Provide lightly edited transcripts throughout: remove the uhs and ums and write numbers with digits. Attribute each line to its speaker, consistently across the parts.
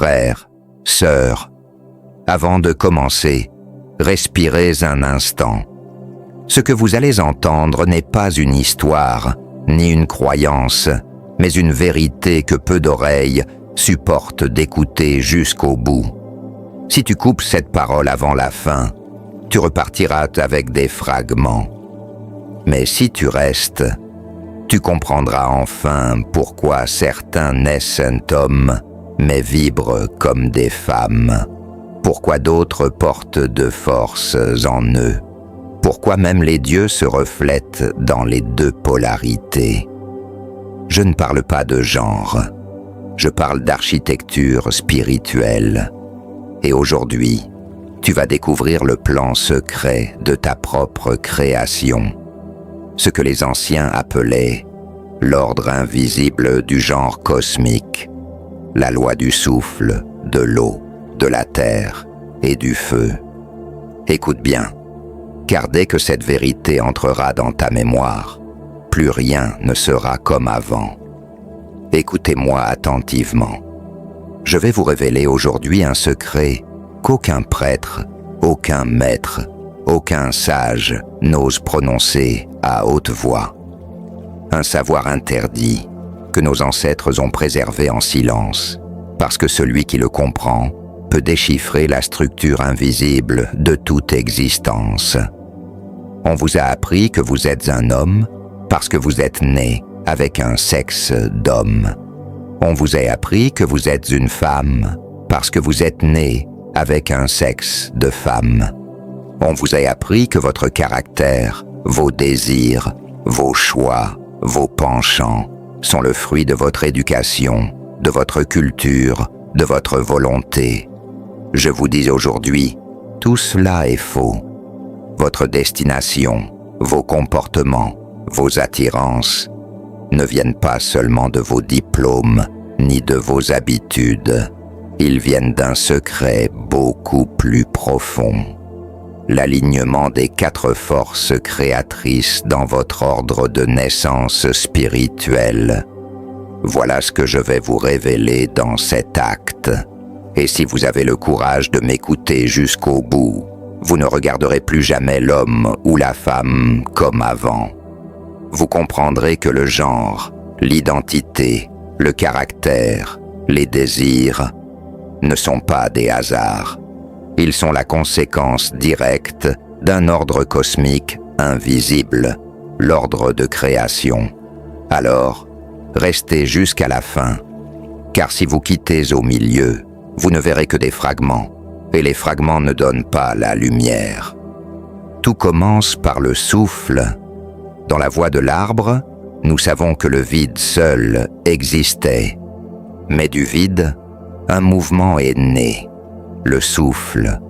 Speaker 1: frères, sœurs, avant de commencer, respirez un instant. Ce que vous allez entendre n'est pas une histoire, ni une croyance, mais une vérité que peu d'oreilles supportent d'écouter jusqu'au bout. Si tu coupes cette parole avant la fin, tu repartiras avec des fragments. Mais si tu restes, tu comprendras enfin pourquoi certains naissent hommes, mais vibrent comme des femmes. Pourquoi d'autres portent de forces en eux. Pourquoi même les dieux se reflètent dans les deux polarités. Je ne parle pas de genre. Je parle d'architecture spirituelle. Et aujourd'hui, tu vas découvrir le plan secret de ta propre création. Ce que les anciens appelaient l'ordre invisible du genre cosmique, la loi du souffle, de l'eau, de la terre et du feu. Écoute bien, car dès que cette vérité entrera dans ta mémoire, plus rien ne sera comme avant. Écoutez-moi attentivement. Je vais vous révéler aujourd'hui un secret qu'aucun prêtre, aucun maître, aucun sage n'ose prononcer à haute voix. Un savoir interdit que nos ancêtres ont préservé en silence, parce que celui qui le comprend peut déchiffrer la structure invisible de toute existence. On vous a appris que vous êtes un homme parce que vous êtes né avec un sexe d'homme. On vous a appris que vous êtes une femme parce que vous êtes né avec un sexe de femme. On vous a appris que votre caractère, vos désirs, vos choix, vos penchants sont le fruit de votre éducation, de votre culture, de votre volonté. Je vous dis aujourd'hui, tout cela est faux. Votre destination, vos comportements, vos attirances ne viennent pas seulement de vos diplômes ni de vos habitudes. Ils viennent d'un secret beaucoup plus profond. L'alignement des 4 forces créatrices dans votre ordre de naissance spirituelle. Voilà ce que je vais vous révéler dans cet acte. Et si vous avez le courage de m'écouter jusqu'au bout, vous ne regarderez plus jamais l'homme ou la femme comme avant. Vous comprendrez que le genre, l'identité, le caractère, les désirs ne sont pas des hasards. Ils sont la conséquence directe d'un ordre cosmique invisible, l'ordre de création. Alors, restez jusqu'à la fin, car si vous quittez au milieu, vous ne verrez que des fragments, et les fragments ne donnent pas la lumière. Tout commence par le souffle. Dans la voie de l'arbre, nous savons que le vide seul existait. Mais du vide, un mouvement est né, le souffle.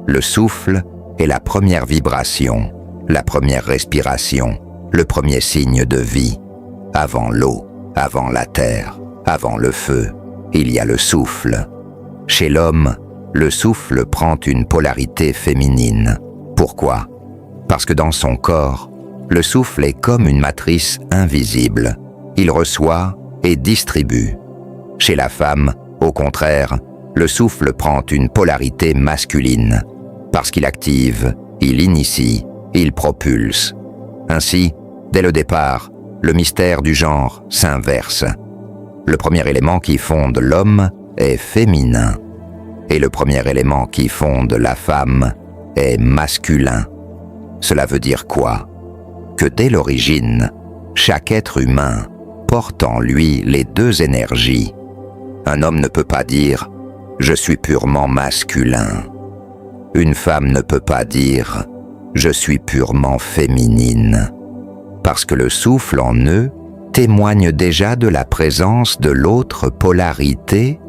Speaker 1: Le souffle est la première vibration, la première respiration, le premier signe de vie. Avant l'eau, avant la terre, avant le feu, il y a le souffle. Chez l'homme, le souffle prend une polarité féminine. Pourquoi ? Parce que dans son corps, le souffle est comme une matrice invisible. Il reçoit et distribue. Chez la femme, au contraire, le souffle prend une polarité masculine. Parce qu'il active, il initie, il propulse. Ainsi, dès le départ, le mystère du genre s'inverse. Le premier élément qui fonde l'homme est féminin. Et le premier élément qui fonde la femme est masculin. Cela veut dire quoi ? Que dès l'origine, chaque être humain porte en lui les 2 énergies. Un homme ne peut pas dire « je suis purement masculin ». Une femme ne peut pas dire « je suis purement féminine ». Parce que le souffle en eux témoigne déjà de la présence de l'autre polarité.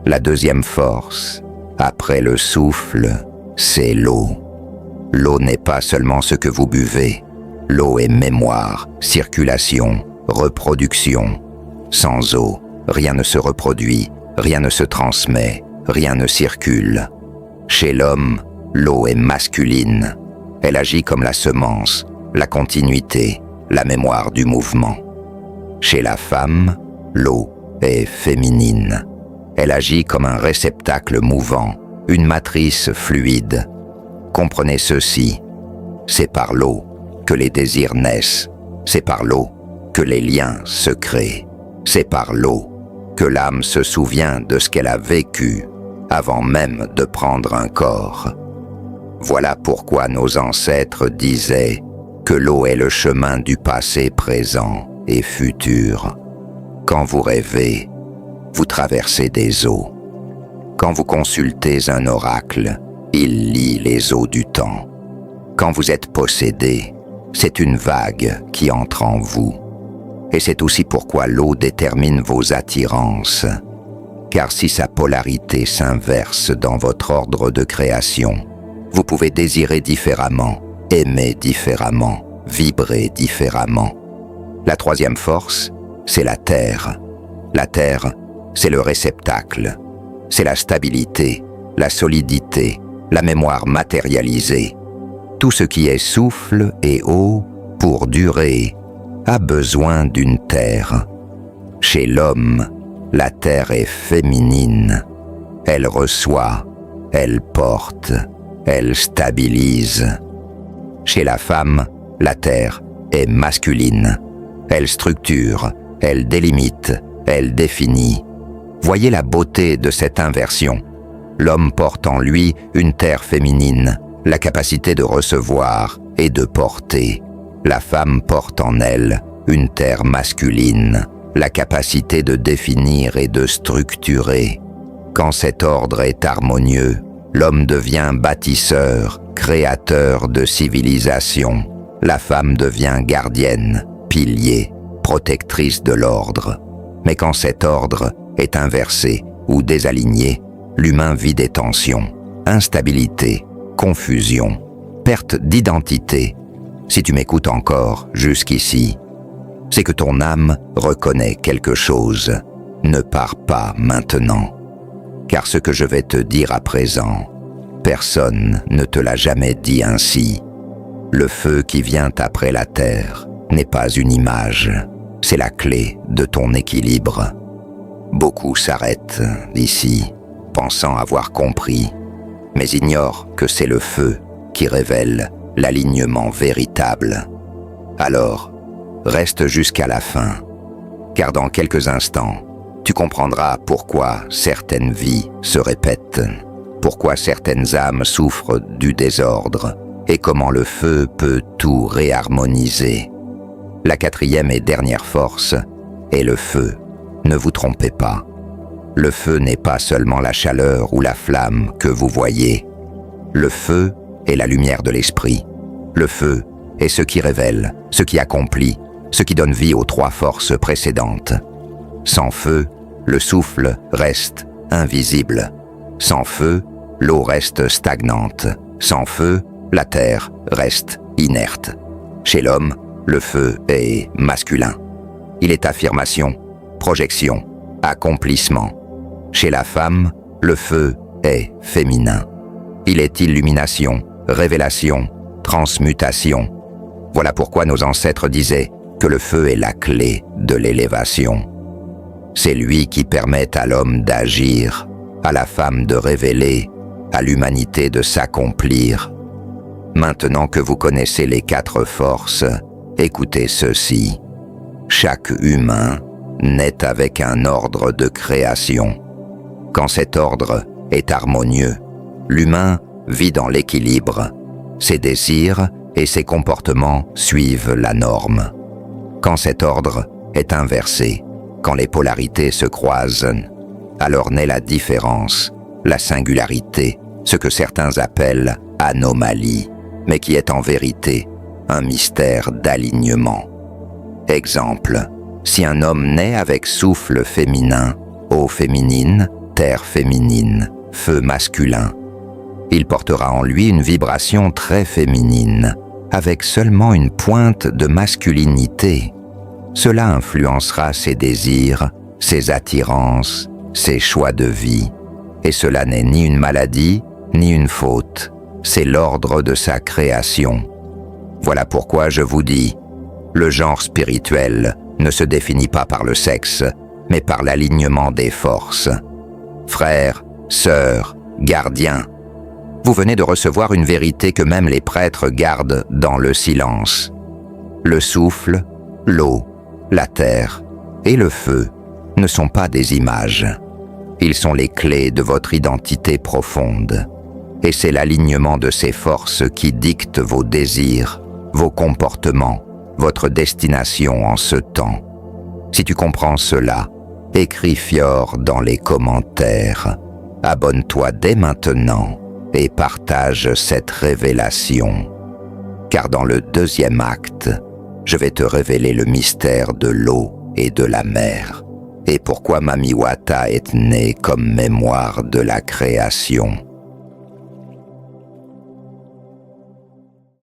Speaker 1: La deuxième force, après le souffle, c'est l'eau. L'eau n'est pas seulement ce que vous buvez. L'eau est mémoire, circulation, reproduction. Sans eau, rien ne se reproduit, rien ne se transmet, rien ne circule. Chez l'homme, l'eau est masculine. Elle agit comme la semence, la continuité, la mémoire du mouvement. Chez la femme, l'eau est féminine. Elle agit comme un réceptacle mouvant, une matrice fluide. Comprenez ceci, c'est par l'eau que les désirs naissent, c'est par l'eau que les liens se créent, c'est par l'eau que l'âme se souvient de ce qu'elle a vécu avant même de prendre un corps. Voilà pourquoi nos ancêtres disaient que l'eau est le chemin du passé présent et futur. Quand vous rêvez, vous traversez des eaux. Quand vous consultez un oracle, il lit les eaux du temps. Quand vous êtes possédé, c'est une vague qui entre en vous. Et c'est aussi pourquoi l'eau détermine vos attirances. Car si sa polarité s'inverse dans votre ordre de création, vous pouvez désirer différemment, aimer différemment, vibrer différemment. La troisième force, c'est la terre. La terre, c'est le réceptacle. C'est la stabilité, la solidité, la mémoire matérialisée. Tout ce qui est souffle et eau, pour durer, a besoin d'une terre. Chez l'homme, la terre est féminine. Elle reçoit, elle porte, elle stabilise. Chez la femme, la terre est masculine. Elle structure, elle délimite, elle définit. Voyez la beauté de cette inversion. L'homme porte en lui une terre féminine, la capacité de recevoir et de porter. La femme porte en elle une terre masculine, la capacité de définir et de structurer. Quand cet ordre est harmonieux, l'homme devient bâtisseur, créateur de civilisation. La femme devient gardienne, pilier, protectrice de l'ordre. Mais quand cet ordre est inversé ou désaligné, l'humain vit des tensions, instabilité, confusion, perte d'identité. Si tu m'écoutes encore jusqu'ici, c'est que ton âme reconnaît quelque chose. Ne pars pas maintenant. Car ce que je vais te dire à présent, personne ne te l'a jamais dit ainsi. Le feu qui vient après la terre n'est pas une image, c'est la clé de ton équilibre. Beaucoup s'arrêtent ici, pensant avoir compris, mais ignorent que c'est le feu qui révèle l'alignement véritable. Alors, reste jusqu'à la fin, car dans quelques instants, tu comprendras pourquoi certaines vies se répètent, pourquoi certaines âmes souffrent du désordre, et comment le feu peut tout réharmoniser. La quatrième et dernière force est le feu. Ne vous trompez pas. Le feu n'est pas seulement la chaleur ou la flamme que vous voyez. Le feu est la lumière de l'esprit. Le feu est ce qui révèle, ce qui accomplit, ce qui donne vie aux trois forces précédentes. Sans feu, le souffle reste invisible. Sans feu, l'eau reste stagnante. Sans feu, la terre reste inerte. Chez l'homme, le feu est masculin. Il est affirmation, projection, accomplissement. Chez la femme, le feu est féminin. Il est illumination, révélation, transmutation. Voilà pourquoi nos ancêtres disaient que le feu est la clé de l'élévation. C'est lui qui permet à l'homme d'agir, à la femme de révéler, à l'humanité de s'accomplir. Maintenant que vous connaissez les quatre forces, écoutez ceci. Chaque humain naît avec un ordre de création. Quand cet ordre est harmonieux, l'humain vit dans l'équilibre. Ses désirs et ses comportements suivent la norme. Quand cet ordre est inversé, quand les polarités se croisent, alors naît la différence, la singularité, ce que certains appellent anomalie, mais qui est en vérité un mystère d'alignement. Exemple, si un homme naît avec souffle féminin, eau féminine, terre féminine, feu masculin, il portera en lui une vibration très féminine, avec seulement une pointe de masculinité. Cela influencera ses désirs, ses attirances, ses choix de vie. Et cela n'est ni une maladie, ni une faute. C'est l'ordre de sa création. Voilà pourquoi je vous dis, le genre spirituel ne se définit pas par le sexe, mais par l'alignement des forces. frères, sœurs, gardiens. Vous venez de recevoir une vérité que même les prêtres gardent dans le silence. Le souffle, l'eau, la terre et le feu ne sont pas des images. Ils sont les clés de votre identité profonde. Et c'est l'alignement de ces forces qui dicte vos désirs, vos comportements, votre destination en ce temps. Si tu comprends cela, écris Fjord dans les commentaires. Abonne-toi dès maintenant et partage cette révélation. Car dans le deuxième acte, je vais te révéler le mystère de l'eau et de la mer, et pourquoi Mamiwata est né comme mémoire de la création.